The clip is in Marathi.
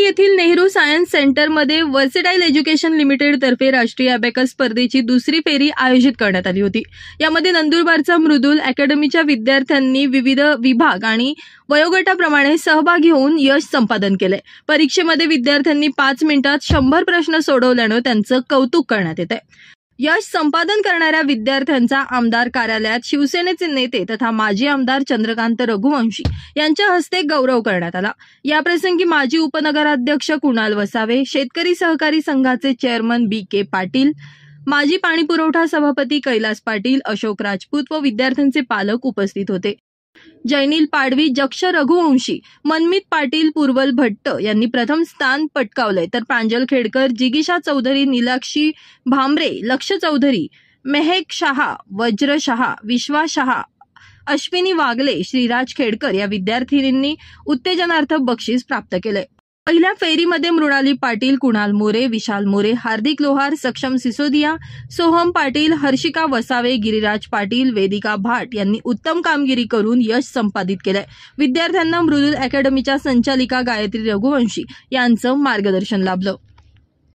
येथील नेहरू सायन्स सेंटरमध्ये वर्सेटाईल एज्युकेशन लिमिटेड तर्फे राष्ट्रीय अबॅकस स्पर्धेची दुसरी फेरी आयोजित करण्यात आली होती। यामध्ये नंदुरबारचा मृदुल अकॅडमीच्या विद्यार्थ्यांनी विविध विभाग आणि वयोगटाप्रमाणे सहभागी होऊन यश संपादन केले। परीक्षेमध्ये विद्यार्थ्यांनी 5 मिनिटात 100 प्रश्न सोडवल्याने त्यांचं कौतुक करण्यात येते। यश संपादन करणाऱ्या विद्यार्थ्यांचा आमदार कार्यालयात शिवसेनेचे नेते तथा माजी आमदार चंद्रकांत रघुवंशी यांच्या हस्ते गौरव करण्यात आला। याप्रसंगी माजी उपनगराध्यक्ष कुणाल वसावे, शेतकरी सहकारी संघाचे चेअरमन BK पाटील, माजी पाणीपुरवठा सभापती कैलास पाटील, अशोक राजपूत व विद्यार्थ्यांचे पालक उपस्थित होते। जैनिल पाडवी, जक्ष रघुवंशी, मनमित पाटील, पूर्वल भट्ट यांनी प्रथम स्थान पटकावले, तर प्रांजल खेडकर, जिगीषा चौधरी, नीलाक्षी भांबरे, लक्ष चौधरी, मेहेक शहा, वज्र शहा, विश्वा शहा, अश्विनी वागले, श्रीराज खेडकर या विद्यार्थिनींनी उत्तेजनार्थ बक्षीस प्राप्त केले। पहिल्या फेरीमध्ये मृणाली पाटील, कुणाल मोरे, विशाल मोरे, हार्दिक लोहार, सक्षम सिसोदिया, सोहम पाटील, हर्षिका वसावे, गिरिराज पाटील, वेदिका भाट यांनी उत्तम कामगिरी करून यश संपादित केले। विद्यार्थ्यांना मृदुल अकॅडमीच्या संचालिका गायत्री रघुवंशी यांचं मार्गदर्शन लाभलं।